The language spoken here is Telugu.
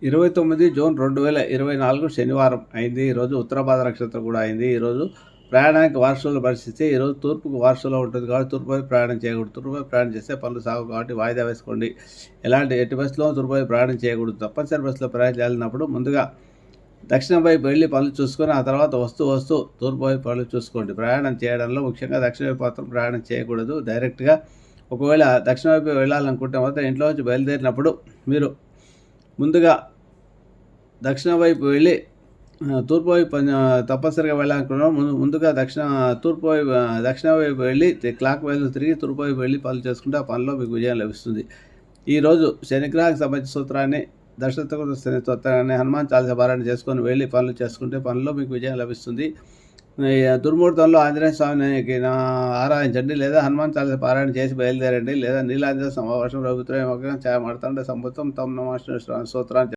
29 జూన్ 2024 శనివారం అయింది. ఈరోజు ఉత్తరాభాద్ర నక్షత్రం కూడా అయింది. ఈరోజు ప్రయాణానికి వారసుల పరిస్థితి. ఈరోజు తూర్పుకు వారసులో ఉంటుంది కాబట్టి తూర్పు వైపు ప్రయాణం చేయకూడదు. తూర్పు వైపు ప్రయాణం చేస్తే పనులు సాగు కాబట్టి వాయిదా వేసుకోండి. ఎట్టి బస్సులో తూర్పు వైపు ప్రయాణం చేయకూడదు. తప్పనిసరి బస్సులో ప్రయాణం చేయాలన్నప్పుడు ముందుగా దక్షిణం వైపు వెళ్ళి పనులు చూసుకొని ఆ తర్వాత వస్తూ తూర్పు వైపు పనులు చూసుకోండి. ప్రయాణం చేయడంలో ముఖ్యంగా దక్షిణ వైపు మాత్రం ప్రయాణం చేయకూడదు. డైరెక్ట్గా ఒకవేళ దక్షిణ వైపు వెళ్ళాలనుకుంటే మాత్రం ఇంట్లో నుంచి బయలుదేరినప్పుడు మీరు ముందుగా దక్షిణ వైపు వెళ్ళి తూర్పు వైపు తప్పనిసరిగా వెళ్ళాలనుకున్నాం. ముందుగా దక్షిణ వైపు వెళ్ళి క్లాక్ వైపు తిరిగి తూర్పు వైపు వెళ్ళి పనులు చేసుకుంటే ఆ పనిలో మీకు విజయం లభిస్తుంది. ఈరోజు శనిగ్రహానికి సంబంధించిన సూత్రాన్ని దశరథ శని స్తోత్రాన్ని హనుమాన్ చాలీసా పారాయణ చేసుకొని వెళ్ళి పనులు చేసుకుంటే పనిలో మీకు విజయం లభిస్తుంది. దుర్ముహూర్తంలో ఆంజనేయ స్వామికి ఆరాధించండి, లేదా హనుమాన్ చాలీసా పారాయణ చేసి బయలుదేరండి, లేదా నీలాంజన సమావేశం ప్రభుత్వం ఛాయ మడతండ సంబుతం తమ నమ స్తోత్రాన్ని